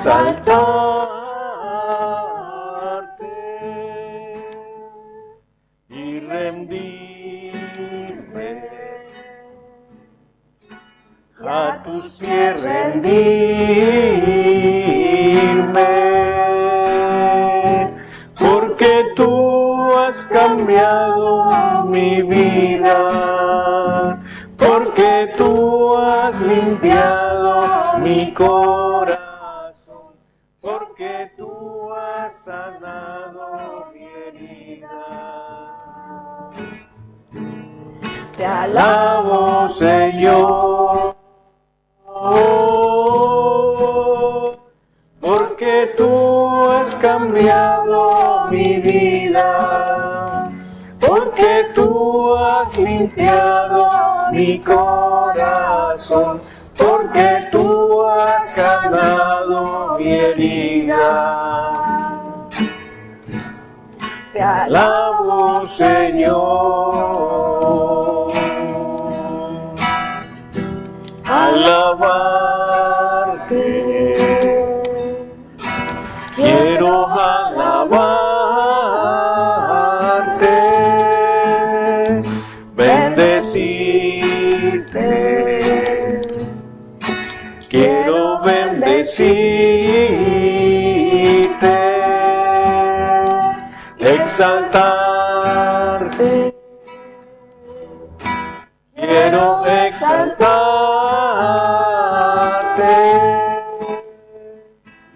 exaltarte y rendirme a tus pies, rendirme, porque tú has cambiado mi vida, porque tú has limpiado mi corazón, porque tú has sanado mi herida. Te alabo, Señor, porque tú has cambiado mi vida, porque tú has limpiado mi corazón, porque tú has sanado mi herida. Te alabo, Señor. Alabarte, quiero alabarte, bendecirte, quiero bendecirte, exaltarte, quiero exaltarte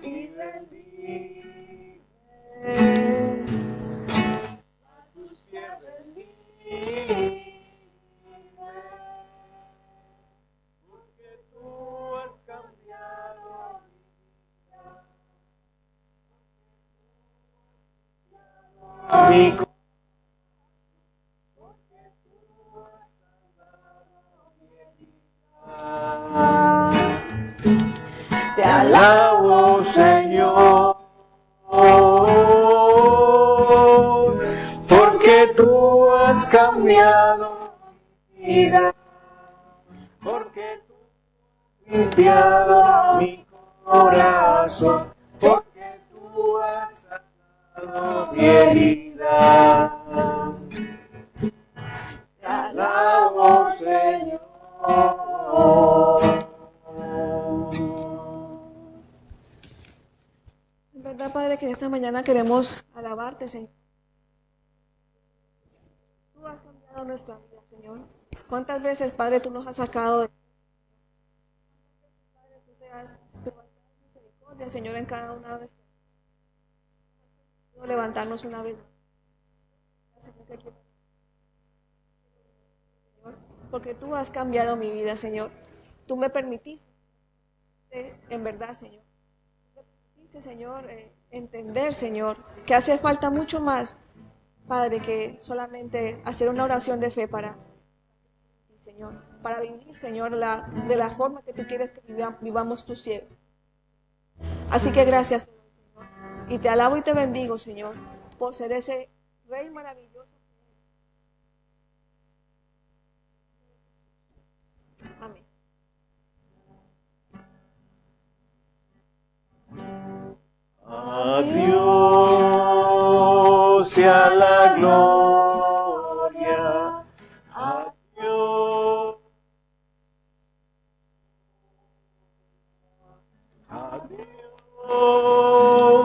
y rendirme a tus pies, rendirme, porque tú has cambiado mi vida. Te alabo, Señor, porque tú has cambiado mi vida, porque tú has limpiado mi corazón, porque tú has sanado mi herida. Te alabo, Señor. En verdad, Padre, que en esta mañana queremos alabarte, Señor. Tú has cambiado nuestra vida, Señor. ¿Cuántas veces, Padre, tú nos has sacado de... ¿Cuántas veces, Padre, tú te has levantado misericordia, Señor, en cada una de nuestras vidas? Levantarnos una vez. Señor, que quiero... Señor, porque tú has cambiado mi vida, Señor. Tú me permitiste, en verdad, Señor. Tú me permitiste, Señor, entender, Señor, que hace falta mucho más, Padre, que solamente hacer una oración de fe para ti, Señor. Para vivir, Señor, de la forma que tú quieres que vivamos tu cielo. Así que gracias, Señor. Y te alabo y te bendigo, Señor, por ser ese Rey maravilloso. Amén. A Dios sea la gloria, a Dios,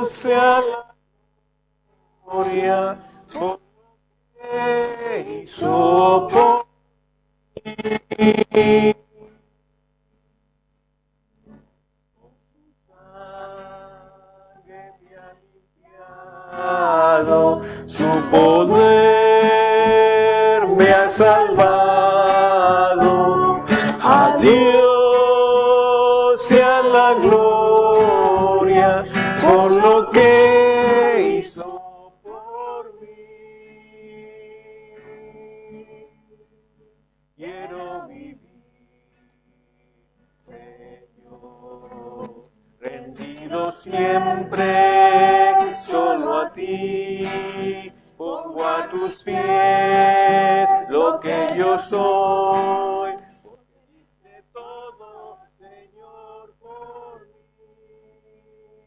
sea la gloria por lo que hizo por mí. Su poder me ha salvado. A Dios sea la gloria por lo que hizo por mí. Quiero vivir, Señor, rendido siempre solo a ti. Pongo a tus pies lo que yo soy, porque diste todo, Señor, por mí.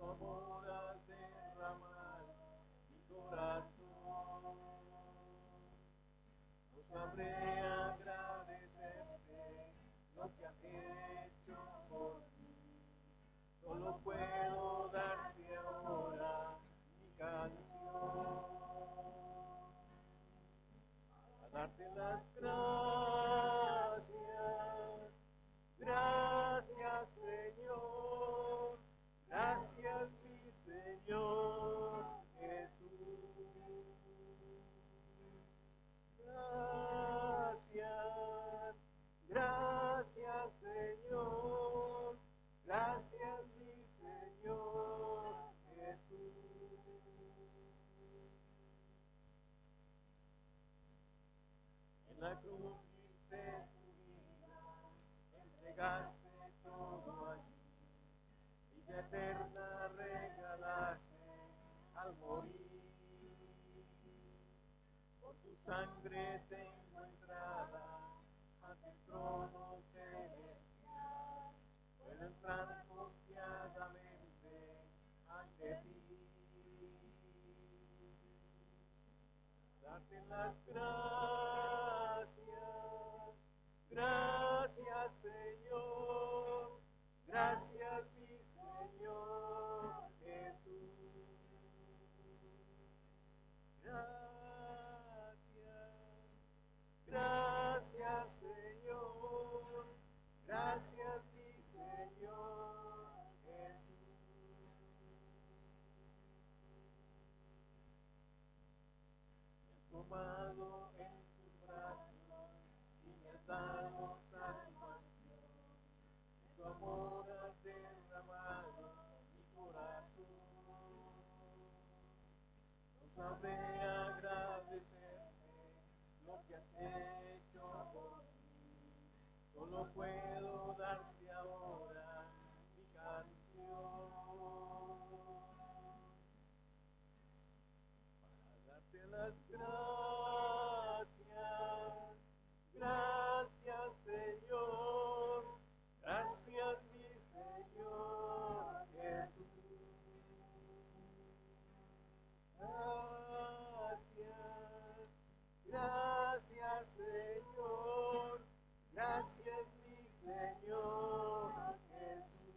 tu amor has derramado mi corazón. No sabré agradecerte lo que has hecho por mí. Solo puedo darte ahora mi canción, para darte las gracias. Gracias, Señor. Gracias, mi Señor Jesús. Gracias, gracias, Señor. Gracias, mi Señor Jesús. En la cruz diste tu vida, entregaste todo allí, vida eterna regalaste al morir. Por tu sangre tengo entrada ante el trono celestial. Puedo entrar confiadamente ante ti. Darte las gracias. Gracias, Señor. Gracias, mi Señor Jesús. Gracias. Gracias, Señor. Gracias, mi Señor Jesús. Me has tomado en tus brazos y me has dado salvación. Tu amor has derramado mi corazón. No sabré agradecerte lo que has hecho por mí. Solo puedo darte ahora mi canción, para darte las gracias. Gracias, Señor. Gracias, mi Señor Jesús. Gracias, gracias, Señor. Gracias, mi Señor Jesús.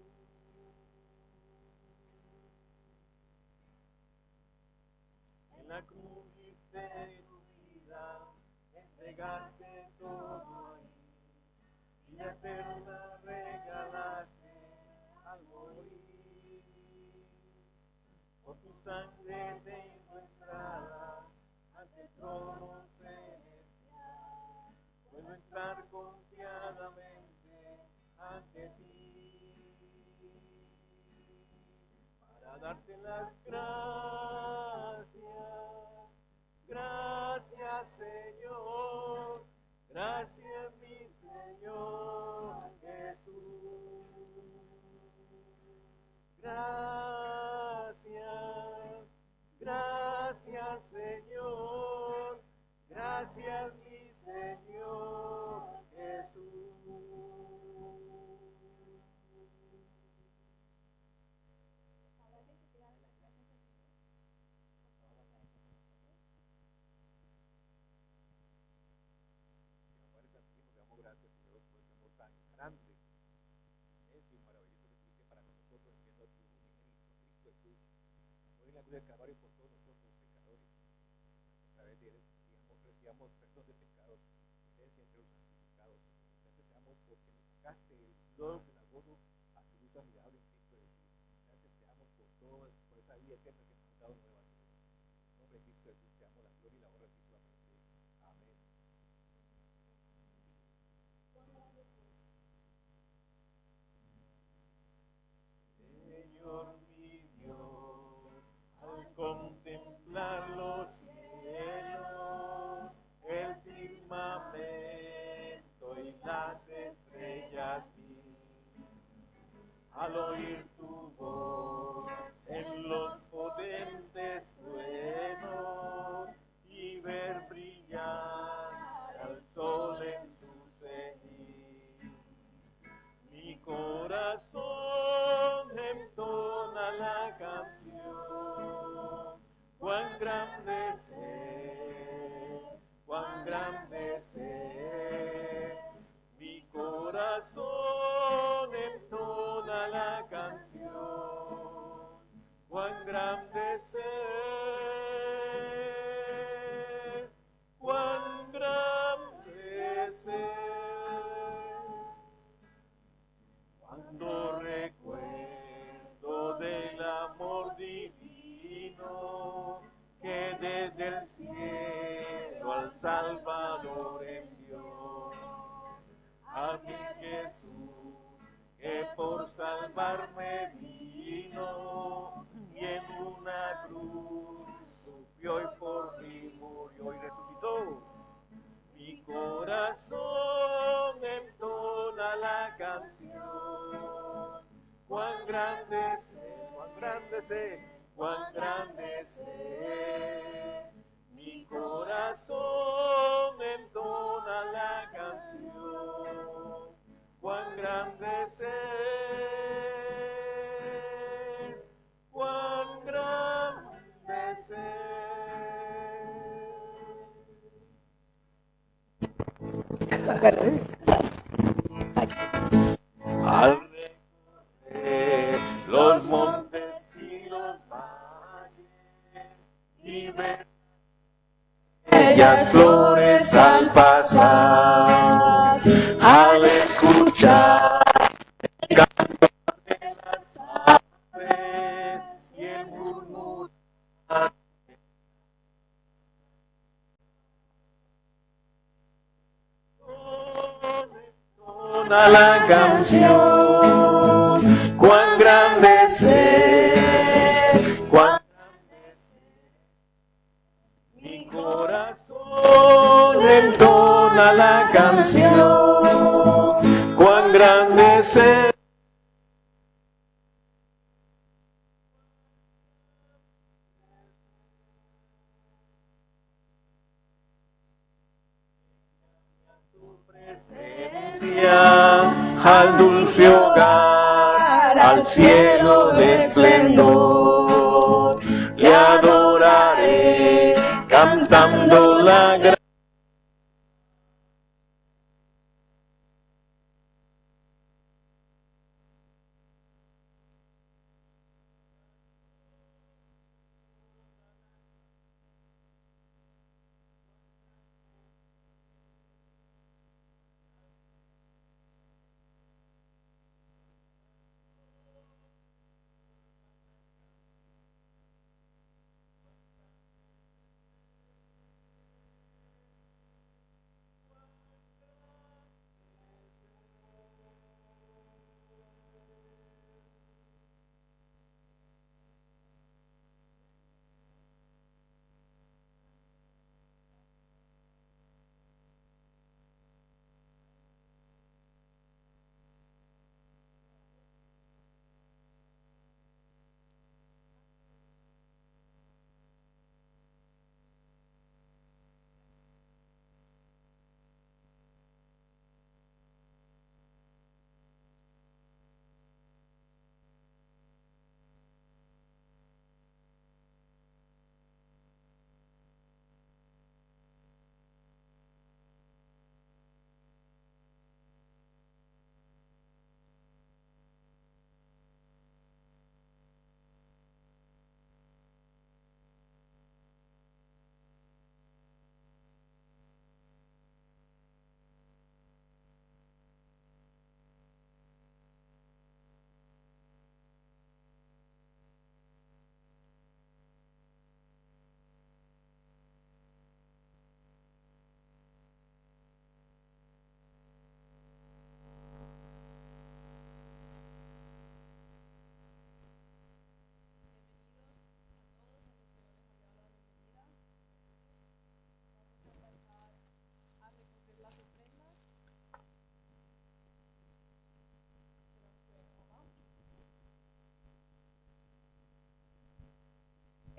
En la cruz diste tu vida, entregaste todo ahí, vida eterna regalaste al morir. Por tu sangre tengo entrada ante el trono celestial. Puedo entrar confiadamente ante ti, para darte las gracias. Gracias, Señor. Gracias, mi Señor Jesús. Gracias, gracias, Señor. Gracias, mi Señor Jesús. Alguien que quiera dar las gracias al Señor por todo lo que ha hecho por nosotros. Padre Santísimo, te damos gracias, Señor, por ese amor tan grande, inmenso y maravilloso que tuviste para con nosotros, enviando a tu unigénito, Cristo Jesús, morir en la cruz del Calvario por todos nosotros, pecadores. A través de él, recibamos perdón de pecados, herencia entre los santificados. Gracias te damos porque nos sacaste el lodo cenagoso a tu luz admirable en Cristo Jesús. Gracias te damos por todo, por esa vida eterna que nos has dado nueva. En nombre de Cristo Jesús te damos la gloria y la honra solamente. Amén. Señor mi Dios, al contemplar los cielos, el firmamento y las estrellas vi, al oír tu voz en los potentes truenos y ver brillar al sol en su cenit, mi corazón entona la ser, cuán grande ser. Cuando recuerdo del amor divino que desde el cielo al Salvador envió, a mi Jesús que por salvarme vino y en una cruz sufrió y por mí murió y resucitó. Mi corazón entona la canción, cuán grande sé, cuán grande sé, cuán grande sé. Mi corazón entona la canción, cuán grande sé, cuán grande sé. Al recorrer los montes y los valles y ver bellas flores al pasar, al escuchar el canto de las aves y el murmullo entona la canción, cuán grande ser, cuán grande ser. Mi corazón entona la canción, cuán grande ser. Al dulce hogar, al cielo de esplendor, le adoraré cantando la gran.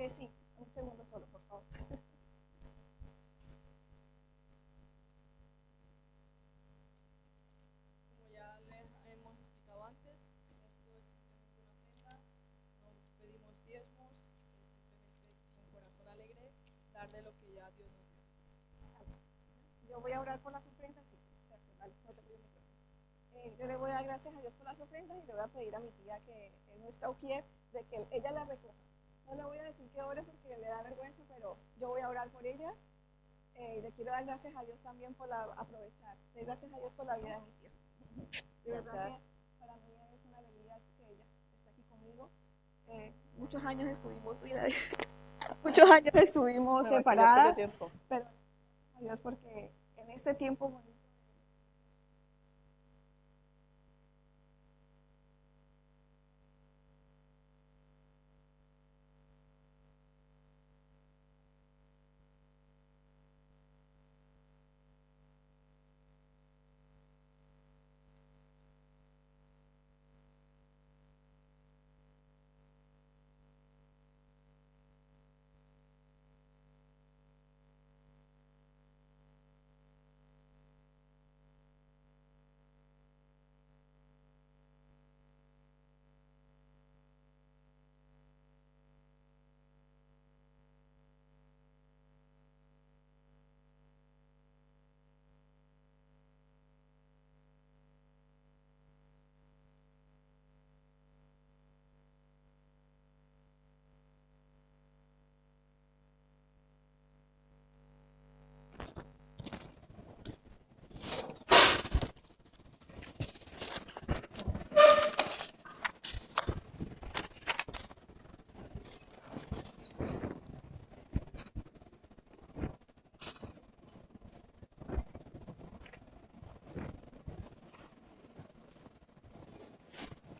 Sí, un segundo solo, por favor. Como ya les hemos explicado antes, esto es simplemente una ofrenda, no pedimos diezmos, es simplemente con corazón alegre darle lo que ya Dios nos dio. Yo voy a orar por las ofrendas, sí. Gracias, vale, no te pido micrófono. Yo le voy a dar gracias a Dios por las ofrendas y le voy a pedir a mi tía, que es nuestra ujier, de que ella la recoja. No le voy a decir que ore porque le da vergüenza, pero yo voy a orar por ella. Le quiero dar gracias a Dios también por aprovechar. Le doy gracias a Dios por la vida de mi tía. De verdad que para mí es una alegría que ella esté aquí conmigo. Muchos años estuvimos, muchos años estuvimos separadas, pero gracias a Dios porque en este tiempo bonito.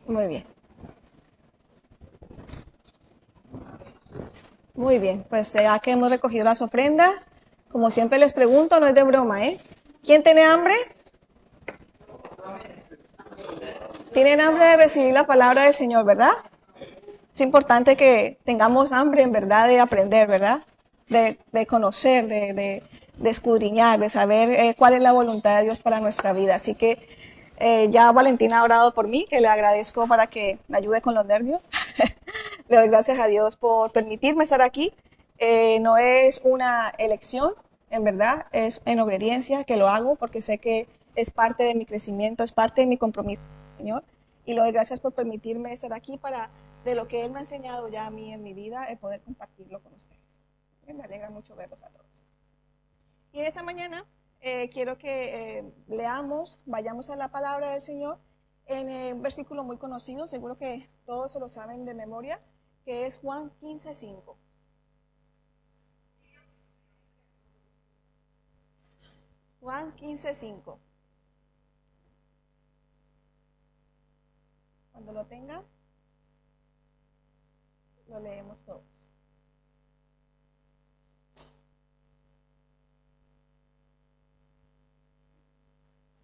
Muy bien. Muy bien, pues ya que hemos recogido las ofrendas, como siempre les pregunto, no es de broma, ¿eh? ¿Quién tiene hambre? Tienen hambre de recibir la palabra del Señor, ¿verdad? Es importante que tengamos hambre, en verdad, de aprender, ¿verdad? De conocer, de escudriñar, de saber cuál es la voluntad de Dios para nuestra vida. Así que ya Valentina ha orado por mí, que le agradezco para que me ayude con los nervios. Le doy gracias a Dios por permitirme estar aquí. No es una elección, en verdad, es en obediencia que lo hago porque sé que es parte de mi crecimiento, es parte de mi compromiso con el Señor. Y le doy gracias por permitirme estar aquí para, de lo que Él me ha enseñado ya a mí en mi vida, poder compartirlo con ustedes. Me alegra mucho verlos a todos. Y esta mañana quiero que leamos, vayamos a la palabra del Señor en un versículo muy conocido, seguro que todos se lo saben de memoria, que es Juan 15:5. Juan 15:5. Cuando lo tengan, lo leemos todos.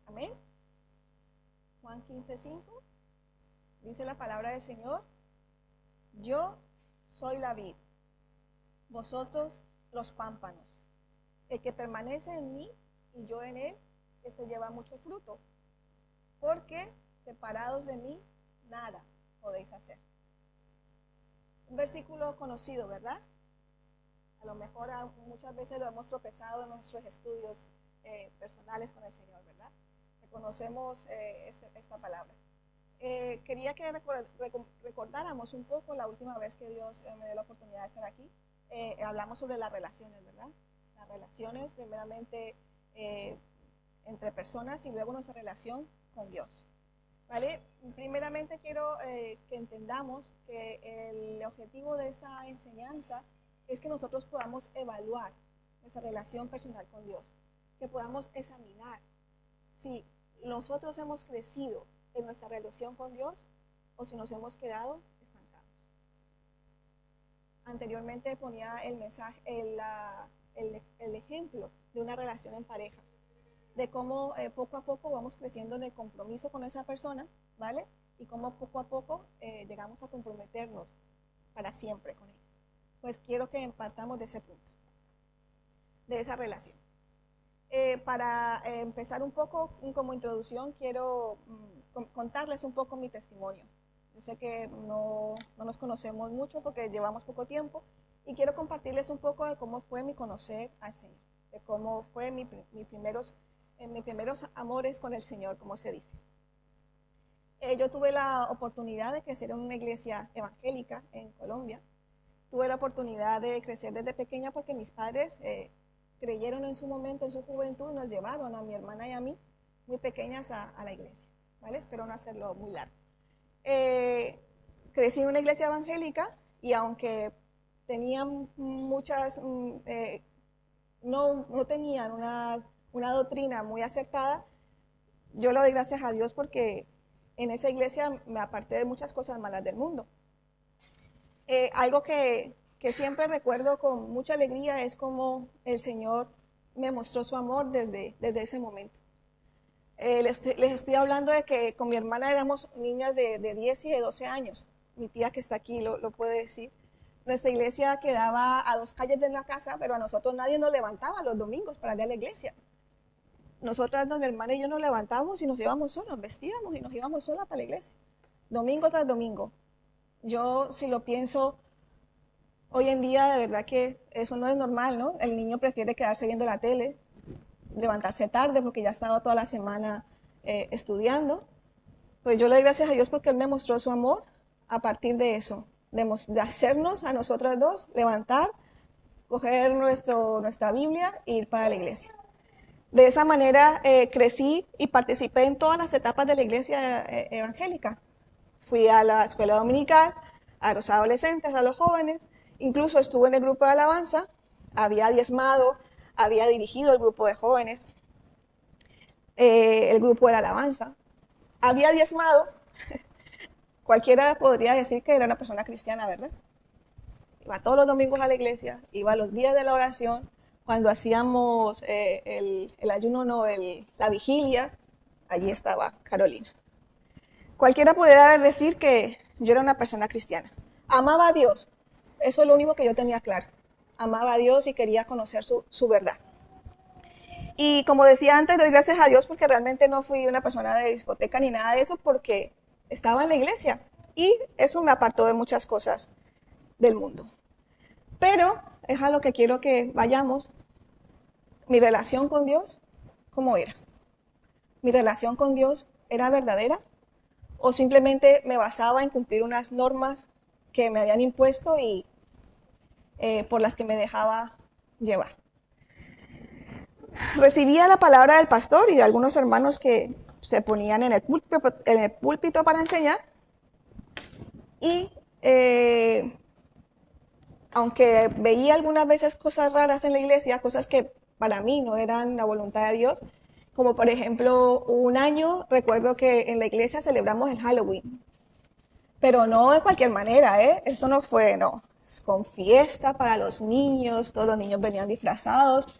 Amén. Juan 15:5. Dice la palabra del Señor: yo soy la vid, vosotros los pámpanos. El que permanece en mí y yo en él, este lleva mucho fruto, porque separados de mí, nada podéis hacer. Un versículo conocido, ¿verdad? A lo mejor muchas veces lo hemos tropezado en nuestros estudios personales con el Señor, ¿verdad? Reconocemos esta palabra. Quería que recordáramos un poco la última vez que Dios me dio la oportunidad de estar aquí. Hablamos sobre las relaciones, ¿verdad? Las relaciones, primeramente, entre personas y luego nuestra relación con Dios. ¿Vale? Primeramente quiero que entendamos que el objetivo de esta enseñanza es que nosotros podamos evaluar nuestra relación personal con Dios, que podamos examinar si nosotros hemos crecido en nuestra relación con Dios o si nos hemos quedado estancados. Anteriormente ponía el mensaje, el ejemplo de una relación en pareja, de cómo poco a poco vamos creciendo en el compromiso con esa persona, ¿vale? Y cómo poco a poco llegamos a comprometernos para siempre con ella. Pues quiero que partamos de ese punto, de esa relación. Para empezar un poco como introducción, quiero contarles un poco mi testimonio. Yo sé que no nos conocemos mucho porque llevamos poco tiempo y quiero compartirles un poco de cómo fue mi conocer al Señor, de cómo fue mis primeros amores con el Señor, como se dice. Yo tuve la oportunidad de crecer en una iglesia evangélica en Colombia tuve la oportunidad de crecer desde pequeña porque mis padres creyeron en su momento, en su juventud, y nos llevaron a mi hermana y a mí, muy pequeñas, a la iglesia, ¿vale? Espero no hacerlo muy largo. Crecí en una iglesia evangélica y aunque tenían muchas, no tenían una doctrina muy acertada, yo le doy gracias a Dios porque en esa iglesia me aparté de muchas cosas malas del mundo. Algo que siempre recuerdo con mucha alegría es cómo el Señor me mostró su amor desde ese momento. Les estoy hablando de que con mi hermana éramos niñas de 10 y de 12 años. Mi tía que está aquí lo puede decir. Nuestra iglesia quedaba a 2 calles de la casa, pero a nosotros nadie nos levantaba los domingos para ir a la iglesia. Nosotras, mi hermana y yo nos levantamos y nos íbamos solos, vestíamos y nos íbamos solas para la iglesia, domingo tras domingo. Yo, si lo pienso, hoy en día de verdad que eso no es normal, ¿no? El niño prefiere quedarse viendo la tele, levantarse tarde porque ya ha estado toda la semana estudiando. Pues yo le doy gracias a Dios porque Él me mostró su amor a partir de eso, de hacernos a nosotras dos levantar, coger nuestra Biblia e ir para la iglesia. De esa manera crecí y participé en todas las etapas de la iglesia evangélica. Fui a la escuela dominical, a los adolescentes, a los jóvenes, incluso estuve en el grupo de alabanza, había diezmado, había dirigido el grupo de jóvenes, el grupo de la alabanza, había diezmado. Cualquiera podría decir que era una persona cristiana, ¿verdad? Iba todos los domingos a la iglesia, iba los días de la oración, cuando hacíamos el ayuno, la vigilia, allí estaba Carolina. Cualquiera pudiera decir que yo era una persona cristiana. Amaba a Dios, eso es lo único que yo tenía claro. Amaba a Dios y quería conocer su verdad. Y como decía antes, doy gracias a Dios porque realmente no fui una persona de discoteca ni nada de eso, porque estaba en la iglesia y eso me apartó de muchas cosas del mundo. Pero es a lo que quiero que vayamos. Mi relación con Dios, ¿cómo era? ¿Mi relación con Dios era verdadera? ¿O simplemente me basaba en cumplir unas normas que me habían impuesto y por las que me dejaba llevar? Recibía la palabra del pastor y de algunos hermanos que se ponían en el púlpito para enseñar. Y aunque veía algunas veces cosas raras en la iglesia, cosas que para mí no eran la voluntad de Dios, como por ejemplo, un año recuerdo que en la iglesia celebramos el Halloween, pero no de cualquier manera, eso no fue, no, con fiesta para los niños, todos los niños venían disfrazados,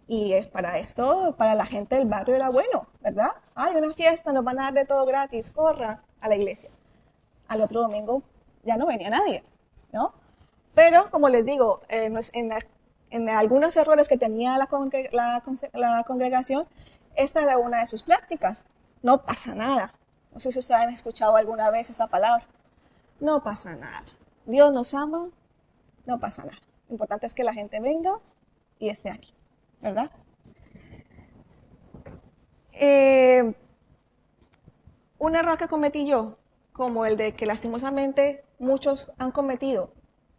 y es para esto, para la gente del barrio era bueno, ¿verdad? Hay una fiesta, nos van a dar de todo gratis, corra a la iglesia. Al otro domingo ya no venía nadie, ¿no? Pero, como les digo, en algunos errores que tenía la congregación, esta era una de sus prácticas. No pasa nada. No sé si ustedes han escuchado alguna vez esta palabra. No pasa nada. Dios nos ama, no pasa nada. Lo importante es que la gente venga y esté aquí, ¿verdad? Un error que cometí yo, como el de que lastimosamente muchos han cometido,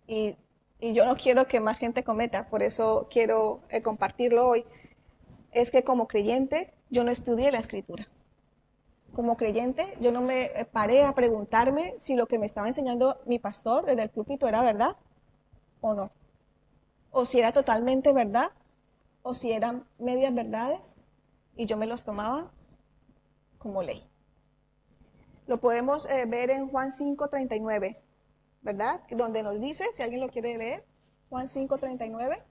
y yo no quiero que más gente cometa, por eso quiero compartirlo hoy, es que como creyente yo no estudié la escritura. Como creyente yo no me paré a preguntarme si lo que me estaba enseñando mi pastor desde el púlpito era verdad o no. O si era totalmente verdad, o si eran medias verdades, y yo me los tomaba como ley. Lo podemos ver en Juan 5:39, ¿verdad? Donde nos dice, si alguien lo quiere leer, Juan 5:39.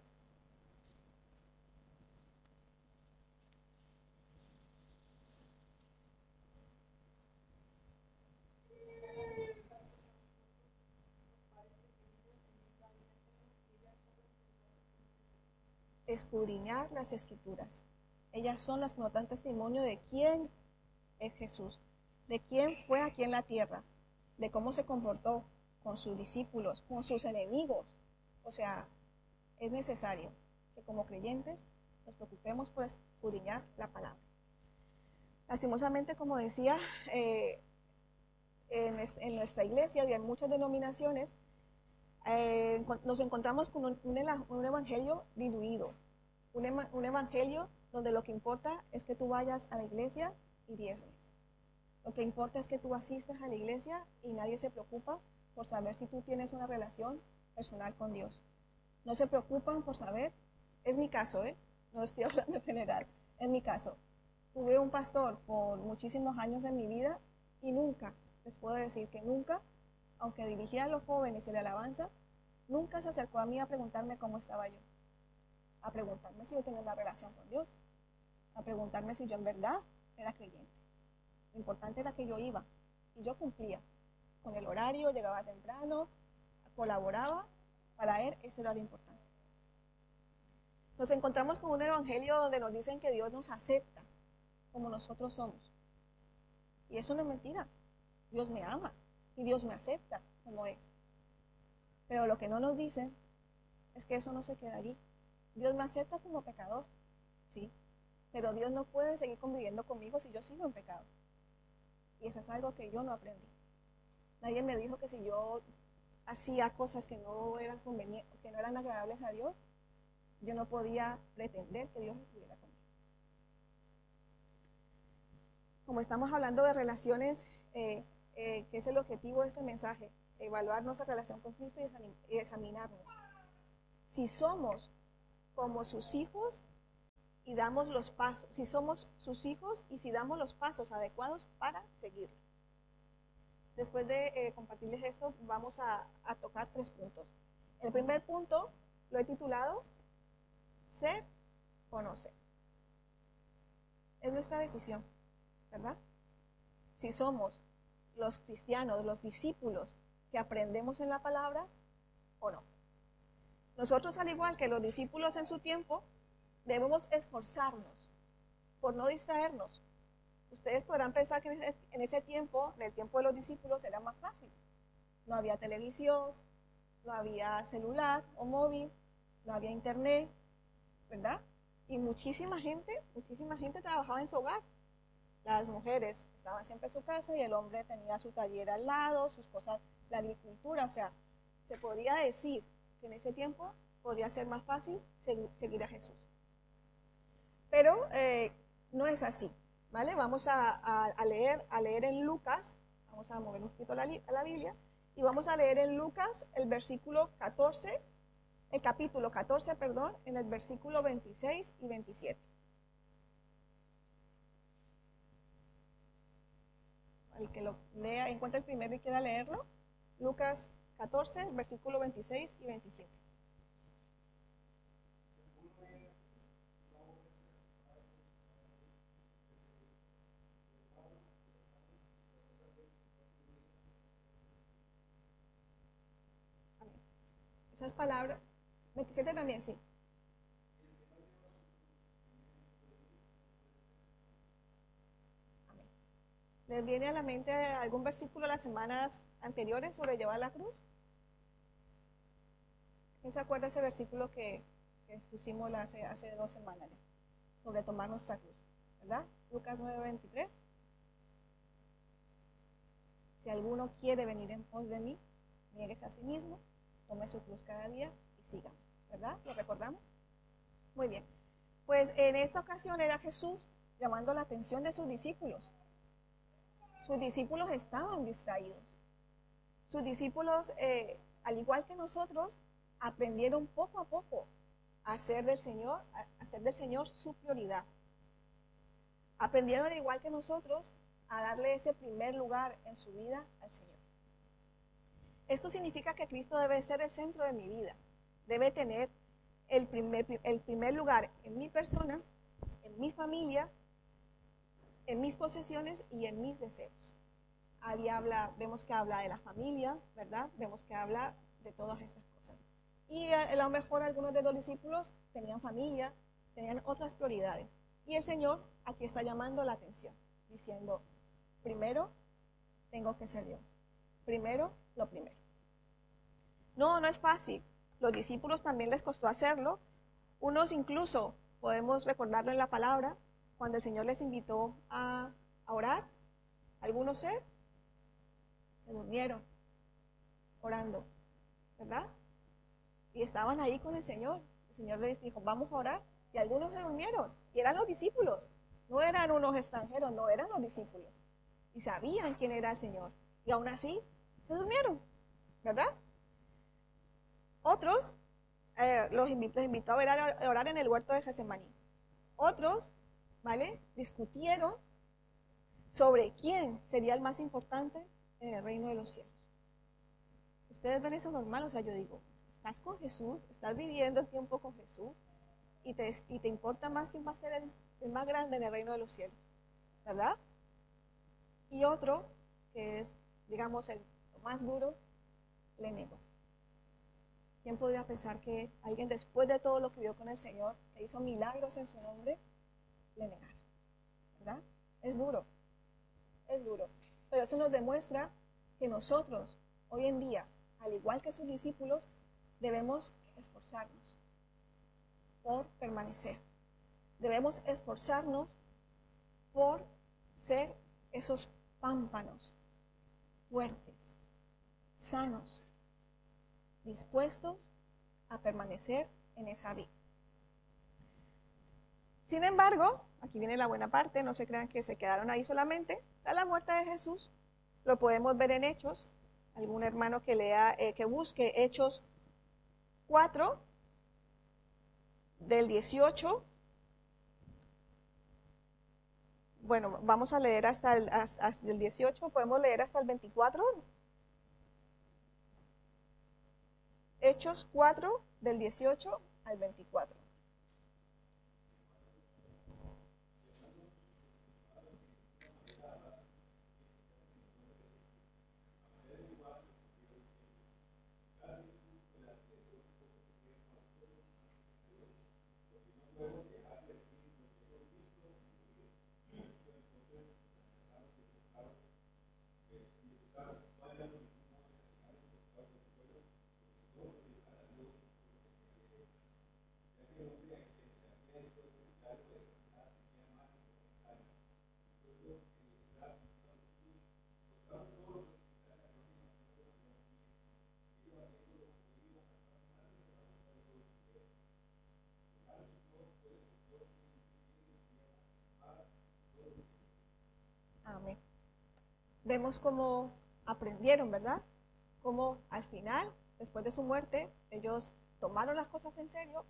Escudriñar las escrituras. Ellas son las que nos dan testimonio de quién es Jesús, de quién fue aquí en la tierra, de cómo se comportó con sus discípulos, con sus enemigos. O sea, es necesario que como creyentes nos preocupemos por escudriñar la palabra. Lastimosamente, como decía, en nuestra iglesia y en muchas denominaciones, nos encontramos con un evangelio diluido, un evangelio donde lo que importa es que tú vayas a la iglesia y diezmes. Lo que importa es que tú asistas a la iglesia y nadie se preocupa por saber si tú tienes una relación personal con Dios. No se preocupan por saber, es mi caso, no estoy hablando en general, es mi caso. Tuve un pastor por muchísimos años en mi vida y nunca, les puedo decir que nunca, aunque dirigía a los jóvenes y la alabanza, nunca se acercó a mí a preguntarme cómo estaba yo, a preguntarme si yo tenía una relación con Dios, a preguntarme si yo en verdad era creyente. Lo importante era que yo iba y yo cumplía con el horario, llegaba temprano, colaboraba. Para él eso era lo importante. Nos encontramos con un evangelio donde nos dicen que Dios nos acepta como nosotros somos. Y eso no es mentira. Dios me ama y Dios me acepta como es. Pero lo que no nos dicen es que eso no se queda allí. Dios me acepta como pecador, sí, pero Dios no puede seguir conviviendo conmigo si yo sigo en pecado. Y eso es algo que yo no aprendí. Nadie me dijo que si yo hacía cosas que no eran convenientes, que no eran agradables a Dios, yo no podía pretender que Dios estuviera conmigo. Como estamos hablando de relaciones, que es el objetivo de este mensaje, evaluar nuestra relación con Cristo y examinarnos. Si somos como sus hijos y damos los pasos, si somos sus hijos y si damos los pasos adecuados para seguirlo. Después de compartirles esto, vamos a tocar 3 puntos. El primer punto lo he titulado ser o no ser. Es nuestra decisión, ¿verdad? Si somos los cristianos, los discípulos que aprendemos en la palabra o no. Nosotros, al igual que los discípulos en su tiempo, debemos esforzarnos por no distraernos. Ustedes podrán pensar que en ese tiempo, en el tiempo de los discípulos, era más fácil. No había televisión, no había celular o móvil, no había internet, ¿verdad? Y muchísima gente trabajaba en su hogar. Las mujeres estaban siempre en su casa y el hombre tenía su taller al lado, sus cosas, la agricultura. O sea, se podría decir que en ese tiempo podría ser más fácil seguir a Jesús. Pero no es así, ¿vale? Vamos a leer en Lucas, vamos a mover un poquito a la Biblia, y vamos a leer en Lucas el capítulo 14, en el versículo 26 y 27. El que lo lea, encuentre el primero y quiera leerlo, Lucas 14, el versículo 26 y 27. Esas palabras, 27 también, sí. Amén. ¿Les viene a la mente algún versículo de las semanas anteriores sobre llevar la cruz? ¿Quién se acuerda de ese versículo que expusimos hace 2 semanas ya? Sobre tomar nuestra cruz, ¿verdad? Lucas 9:23. Si alguno quiere venir en pos de mí, niéguese a sí mismo, tome su cruz cada día y sígame, ¿verdad? ¿Lo recordamos? Muy bien. Pues en esta ocasión era Jesús llamando la atención de sus discípulos. Sus discípulos estaban distraídos. Sus discípulos, al igual que nosotros, aprendieron poco a poco a hacer del Señor su prioridad. Aprendieron, al igual que nosotros, a darle ese primer lugar en su vida al Señor. Esto significa que Cristo debe ser el centro de mi vida. Debe tener el primer lugar en mi persona, en mi familia, en mis posesiones y en mis deseos. Vemos que habla de la familia, ¿verdad? Vemos que habla de todas estas cosas. Y a lo mejor algunos de los discípulos tenían familia, tenían otras prioridades. Y el Señor aquí está llamando la atención, diciendo, primero tengo que ser yo. Primero, lo primero. No es fácil. Los discípulos también les costó hacerlo. Unos incluso, podemos recordarlo en la palabra, cuando el Señor les invitó a orar, algunos se durmieron orando. ¿verdad? Y estaban ahí con el Señor. El Señor les dijo, vamos a orar. Y algunos se durmieron. Y eran los discípulos. No eran unos extranjeros, no, eran los discípulos. Y sabían quién era el Señor. Y aún así, se durmieron, ¿verdad? Otros los invitó a orar en el huerto de Getsemaní. Otros, ¿vale? Discutieron sobre quién sería el más importante en el reino de los cielos. Ustedes ven eso normal, o sea, yo digo, estás con Jesús, estás viviendo el tiempo con Jesús y te importa más quién va a ser el más grande en el reino de los cielos, ¿verdad? Y otro, que es, digamos, el más duro, le negó. ¿Quién podría pensar que alguien después de todo lo que vio con el Señor, que hizo milagros en su nombre, le negara? ¿Verdad? Es duro, es duro. Pero eso nos demuestra que nosotros, hoy en día, al igual que sus discípulos, debemos esforzarnos por permanecer. Debemos esforzarnos por ser esos pámpanos fuertes, sanos, dispuestos a permanecer en esa vida. Sin embargo, aquí viene la buena parte, no se crean que se quedaron ahí solamente. Tras la muerte de Jesús, lo podemos ver en Hechos. Algún hermano que lea, que busque Hechos 4, del 18. Bueno, vamos a leer hasta el 18, podemos leer hasta el 24. Hechos 4, del 18 al 24. Amén. Vemos cómo aprendieron, ¿verdad? Cómo al final, después de su muerte, ellos tomaron las cosas en serio,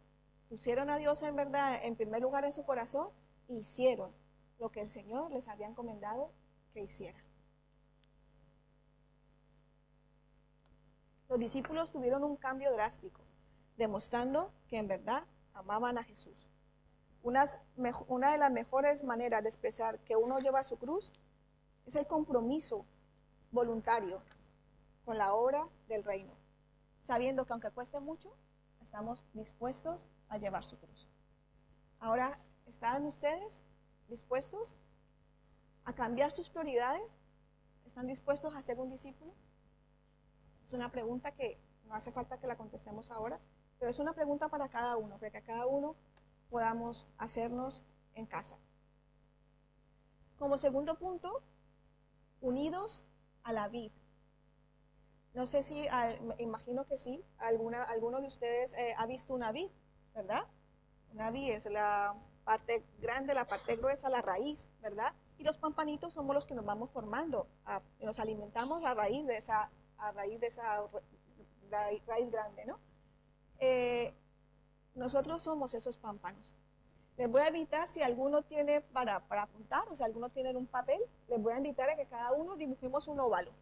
pusieron a Dios en verdad en primer lugar en su corazón e hicieron lo que el Señor les había encomendado que hicieran. Los discípulos tuvieron un cambio drástico, demostrando que en verdad amaban a Jesús. Una de las mejores maneras de expresar que uno lleva su cruz es el compromiso voluntario con la obra del reino, sabiendo que aunque cueste mucho, estamos dispuestos a llevar su cruz. Ahora, ¿están ustedes dispuestos a cambiar sus prioridades? ¿Están dispuestos a ser un discípulo? Es una pregunta que no hace falta que la contestemos ahora, pero es una pregunta para cada uno, para que cada uno podamos hacernos en casa. Como segundo punto, unidos a la vid. No sé si, imagino que sí, alguno de ustedes ha visto una vid, ¿verdad? Una vid es la parte grande, la parte gruesa, la raíz, ¿verdad? Y los pampanitos somos los que nos vamos formando, nos alimentamos a raíz de esa raíz grande, ¿no? Nosotros somos esos pámpanos. Les voy a invitar, si alguno tiene para apuntar, o si alguno tiene un papel, les voy a invitar a que cada uno dibujemos un óvalo,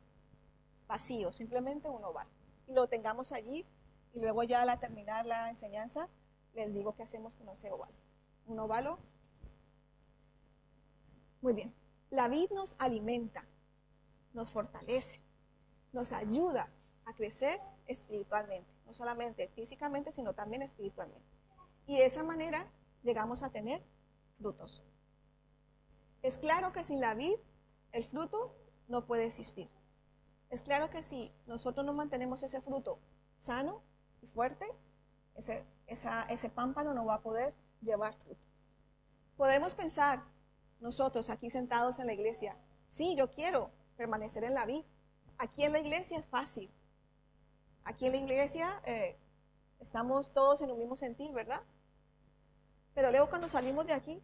vacío, simplemente un óvalo, y lo tengamos allí, y luego ya al terminar la enseñanza, les digo qué hacemos con ese óvalo. Un óvalo. Muy bien. La vid nos alimenta, nos fortalece, nos ayuda a crecer espiritualmente, no solamente físicamente, sino también espiritualmente. Y de esa manera llegamos a tener frutos. Es claro que sin la vid, el fruto no puede existir. Es claro que si nosotros no mantenemos ese fruto sano y fuerte, ese pámpano no va a poder llevar fruto. Podemos pensar nosotros aquí sentados en la iglesia, sí, yo quiero permanecer en la vid. Aquí en la iglesia es fácil. Aquí en la iglesia estamos todos en un mismo sentir, ¿verdad? Pero luego cuando salimos de aquí,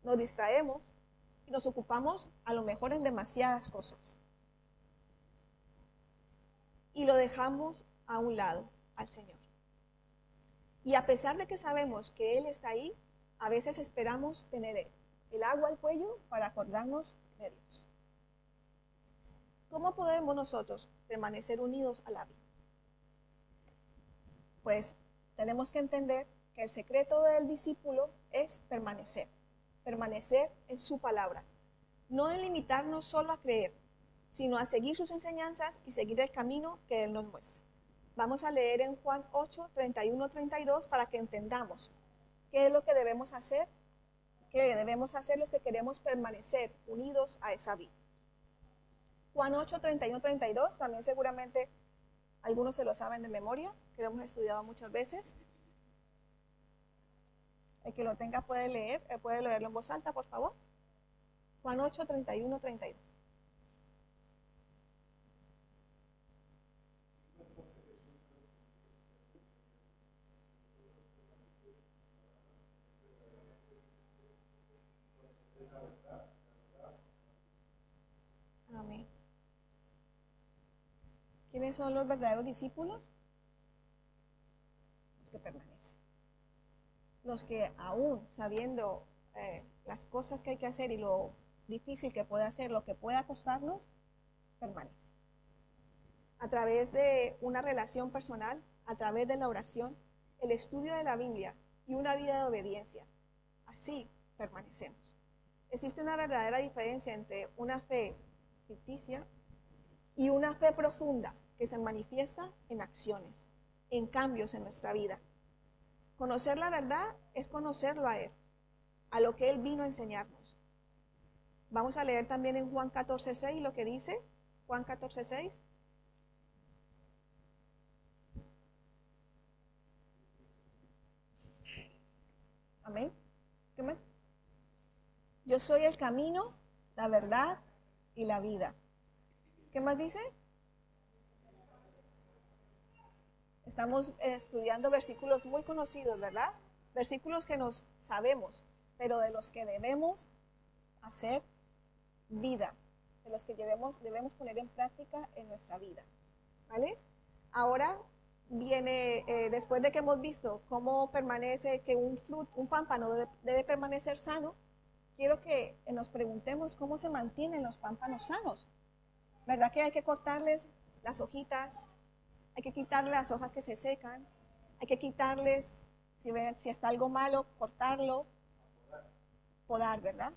nos distraemos y nos ocupamos a lo mejor en demasiadas cosas. Y lo dejamos a un lado al Señor. Y a pesar de que sabemos que Él está ahí, a veces esperamos tener el agua al cuello para acordarnos de Dios. ¿Cómo podemos nosotros permanecer unidos a la vida? Pues tenemos que entender que el secreto del discípulo es permanecer en su palabra, no en limitarnos solo a creer, sino a seguir sus enseñanzas y seguir el camino que Él nos muestra. Vamos a leer en Juan 8, 31, 32 para que entendamos qué es lo que debemos hacer los que queremos permanecer unidos a esa vida. Juan 8, 31, 32, también seguramente algunos se lo saben de memoria, que lo hemos estudiado muchas veces. El que lo tenga puede leerlo en voz alta, por favor. Juan 8, 31, 32. Amén. ¿Quiénes son los verdaderos discípulos? Los que permanecen. Los que aún sabiendo las cosas que hay que hacer y lo difícil que puede hacer, lo que pueda costarnos, permanecen. A través de una relación personal, a través de la oración, el estudio de la Biblia y una vida de obediencia. Así permanecemos. Existe una verdadera diferencia entre una fe ficticia y una fe profunda que se manifiesta en acciones, en cambios en nuestra vida. Conocer la verdad es conocerlo a Él, a lo que Él vino a enseñarnos. Vamos a leer también en Juan 14:6 lo que dice Juan 14:6. Amén. ¿Qué más? Yo soy el camino, la verdad y la vida. ¿Qué más dice? Estamos estudiando versículos muy conocidos, ¿verdad? Versículos que nos sabemos, pero de los que debemos hacer vida, de los que debemos poner en práctica en nuestra vida, ¿vale? Ahora viene, después de que hemos visto cómo permanece, que un pámpano debe permanecer sano, quiero que nos preguntemos cómo se mantienen los pámpanos sanos. ¿Verdad que hay que cortarles las hojitas? Hay que quitarle las hojas que se secan, hay que quitarles, si está algo malo, cortarlo, podar, ¿verdad?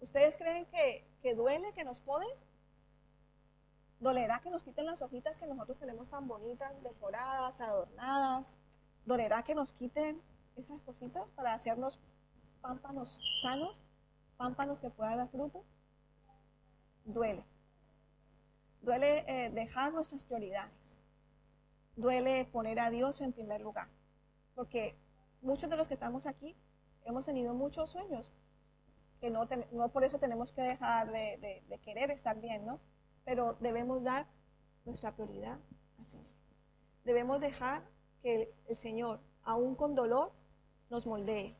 ¿Ustedes creen que duele que nos poden? ¿Dolerá que nos quiten las hojitas que nosotros tenemos tan bonitas, decoradas, adornadas? ¿Dolerá que nos quiten esas cositas para hacernos pámpanos sanos, pámpanos que puedan dar fruto? Duele. Duele dejar nuestras prioridades. Duele poner a Dios en primer lugar, porque muchos de los que estamos aquí hemos tenido muchos sueños, que no por eso tenemos que dejar de querer estar bien, ¿no? Pero debemos dar nuestra prioridad al Señor. Debemos dejar que el Señor, aún con dolor, nos moldee,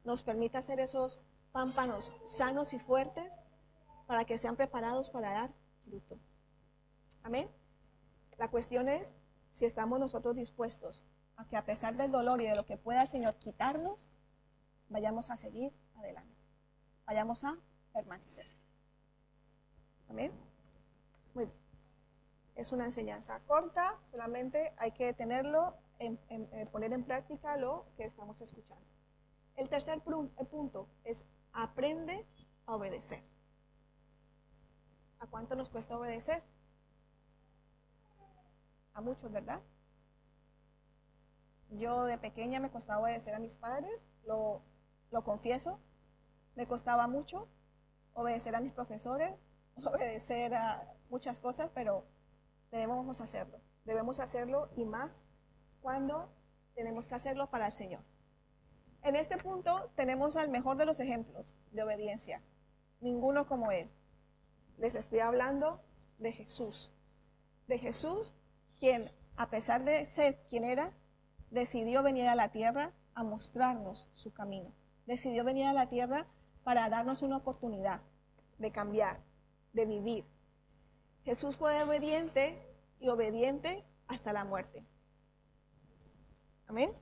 nos permita hacer esos pámpanos sanos y fuertes para que sean preparados para dar fruto. Amén. La cuestión es si estamos nosotros dispuestos a que a pesar del dolor y de lo que pueda el Señor quitarnos, vayamos a seguir adelante, vayamos a permanecer. Amén. Muy bien. Es una enseñanza corta, solamente hay que tenerlo, poner en práctica lo que estamos escuchando. El tercer punto es aprende a obedecer. ¿A cuánto nos cuesta obedecer? A muchos, ¿verdad? Yo de pequeña me costaba obedecer a mis padres, lo confieso, me costaba mucho obedecer a mis profesores, obedecer a muchas cosas, pero debemos hacerlo y más cuando tenemos que hacerlo para el Señor. En este punto tenemos al mejor de los ejemplos de obediencia, ninguno como Él. Les estoy hablando de Jesús, quien, a pesar de ser quien era, decidió venir a la tierra a mostrarnos su camino. Decidió venir a la tierra para darnos una oportunidad de cambiar, de vivir. Jesús fue obediente y obediente hasta la muerte. Amén.